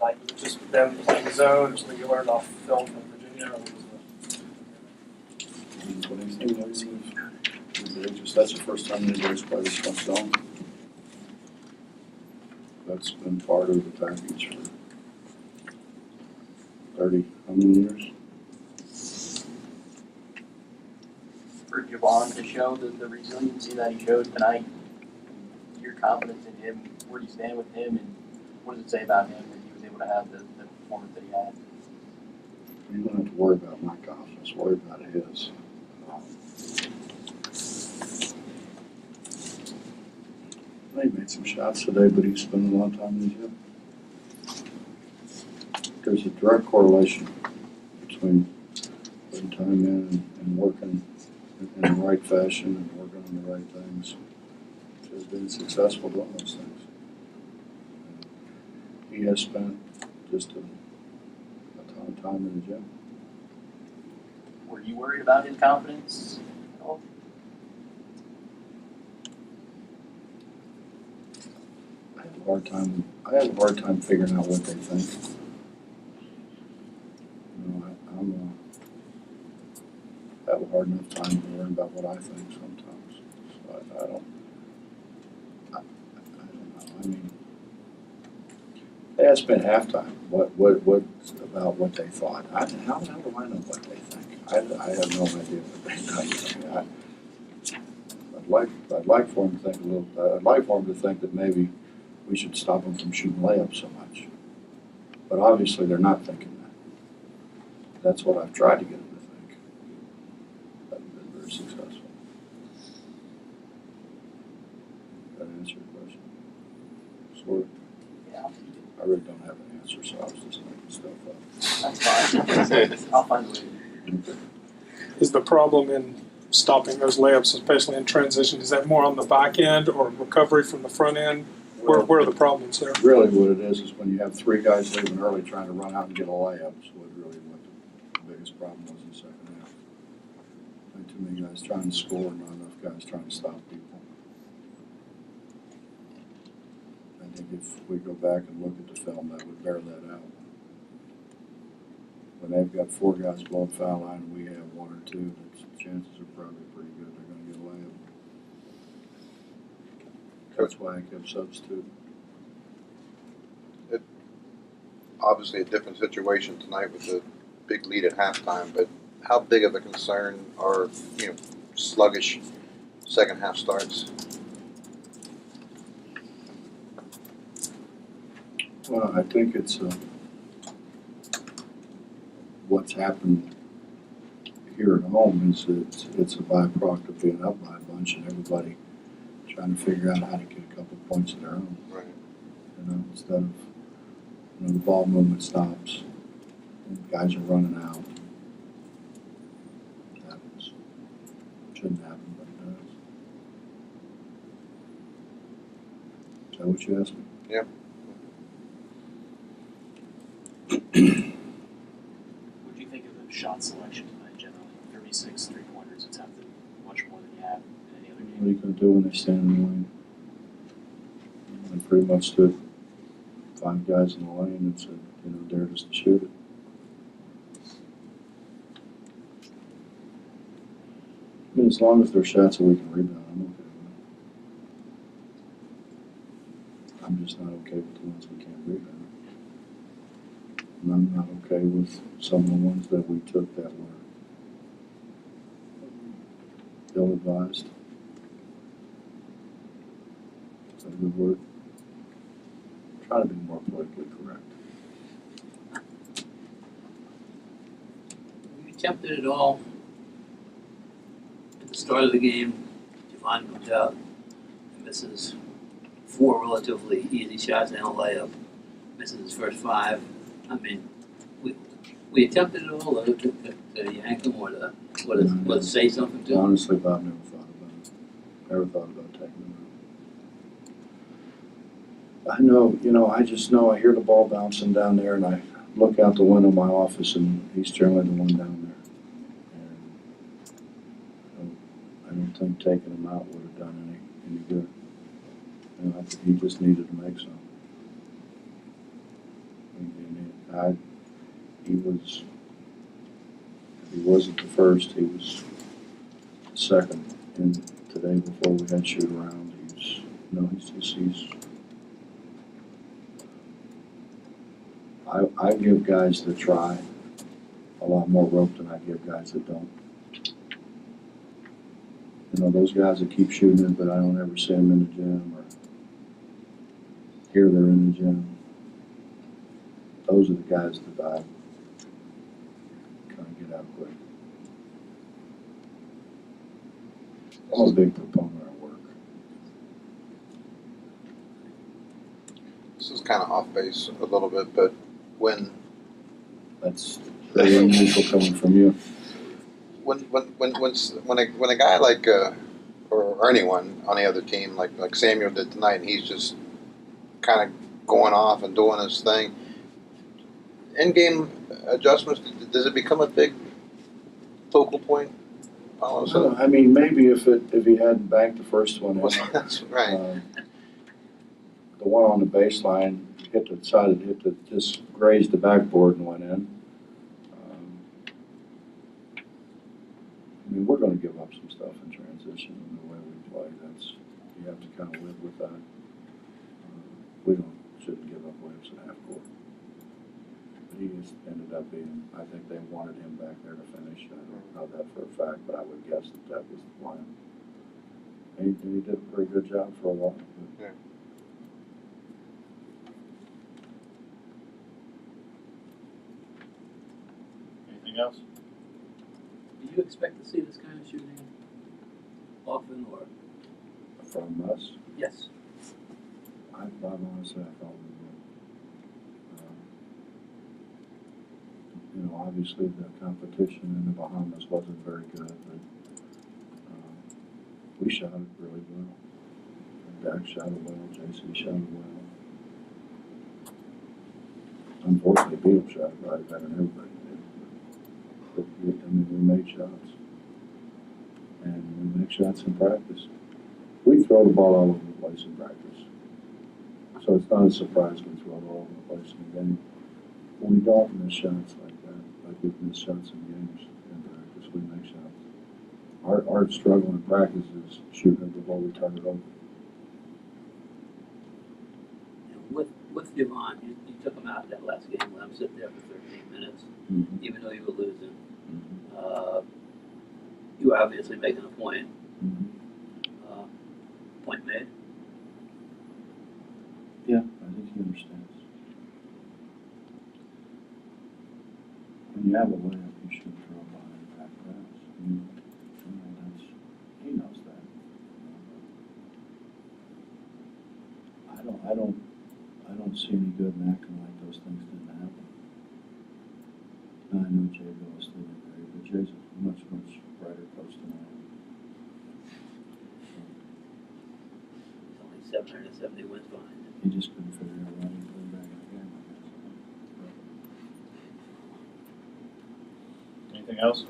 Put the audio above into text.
Like, was it just them playing zone, or something you learned off film from Virginia? Or was That's the first time anybody's played this much zone. That's been part of the package for 30, how many years? For Javon to show the resiliency that he showed tonight, your confidence in him, where do you stand with him, and what does it say about him that he was able to have the performance that he had? You don't have to worry about my confidence, worry about his. He made some shots today, but he spent a lot of time in the gym. There's a direct correlation between putting time in and working in the right fashion and working on the right things. Has been successful doing those things. He has spent just a ton of time in the gym. Were you worried about his confidence at all? I have a hard time figuring out what they think. You know, I have a hard enough time worrying about what I think sometimes. So I don't know. I mean, they asked me at halftime what about what they thought. How the hell do I know what they think? I have no idea what they think. I mean, I'd like for them to think a little. I'd like for them to think that maybe we should stop them from shooting layups so much. But obviously, they're not thinking that. That's what I've tried to get them to think. I've been very successful. Did that answer your question? Sort of. Yeah. I really don't have an answer, so I was just making stuff up. That's fine. I'll find a way. Is the problem in stopping those layups, especially in transition, is that more on the back end or recovery from the front end? Where are the problems there? Really what it is when you have three guys leaving early trying to run out and get a layup is what the biggest problem was in the second half. Like too many guys trying to score and not enough guys trying to stop people. I think if we go back and look at the film, that would bear that out. When they've got four guys below the foul line and we have one or two, the chances are probably pretty good they're going to get a layup. That's why I kept substituting. Obviously a different situation tonight with the big lead at halftime, but how big of a concern are, sluggish second half starts? Well, I think it's what's happened here at home is it's a byproduct of being up by a bunch and everybody trying to figure out how to get a couple of points of their own. Right. Instead of the ball movement stops and guys are running out. It happens. It shouldn't happen, but it does. Is that what you asked me? Yeah. What do you think of the shot selection tonight generally? 36 3-pointers attempted, much more than you have in any other game. What are you going to do when they stand in the lane? They pretty much stood 5 guys in the lane and said, dare us to shoot it. I mean, as long as they're shots that we can rebound, I'm okay with it. I'm just not okay with the ones we can't rebound. And I'm not okay with some of the ones that we took that were ill-advised. Is that a good word? Try to be more politically correct. Were you tempted at all at the start of the game? Javon comes out and misses 4 relatively easy shots and a layup, misses his first 5. I mean, were you tempted at all to yank him or to say something to him? Honestly, Bob never thought about it. Never thought about taking him out. I know, I just know I hear the ball bouncing down there and I look out the window of my office and he's generally the one down there. And I don't think taking him out would have done any good. I think he just needed to make some. He was, if he wasn't the first, he was the second. And today, before we had shoot around, I give guys that try a lot more rope than I give guys that don't. You know, those guys that keep shooting it, but I don't ever see them in the gym or hear they're in the gym. Those are the guys that I kind of get out quick. I'm a big proponent of work. This is kind of off base a little bit, but when That's very unusual coming from you. when a guy like or anyone on the other team like Samuel did tonight, and he's just kind of going off and doing his thing. In-game adjustments, does it become a big focal point? All of a sudden? I mean, maybe if he hadn't banked the first one in. That's right. The one on the baseline just grazed the backboard and went in. I mean, we're going to give up some stuff in transition in the way we play. You have to kind of live with that. We shouldn't give up layups at half court. But he just ended up being, I think they wanted him back there to finish. I don't know that for a fact, but I would guess that was the plan. He did a pretty good job for a while. Yeah. Anything else? Do you expect to see this kind of shooting often, or? From us, Yes. I honestly, I thought we would. You know, obviously the competition in the Bahamas wasn't very good, but we shot it really well. Dak shot it well, JC shot it well. Unfortunately, Beal shot it right better than everybody did. But I mean, we made shots. And we make shots in practice. We throw the ball all over the place in practice. So it's not a surprise we throw it all over the place in the game. We don't miss shots like that, like we've missed shots in games in practice. We make shots. Our struggle in practice is shooting it before we turn it over. And with Yvonne, you took him out that last game, let him sit there for 13 minutes, even though you were losing. You were obviously making a point. Point made. Yeah, I think he understands. When you have a layup, you should throw behind the back pass. You know, he knows that. I don't see any good in acting like those things didn't happen. Now, I know Jay Billis didn't agree, but Jay's a much brighter coach than I am. He's only 770 wins behind him. He just couldn't figure out why he put him back in the game, I guess. Anything else?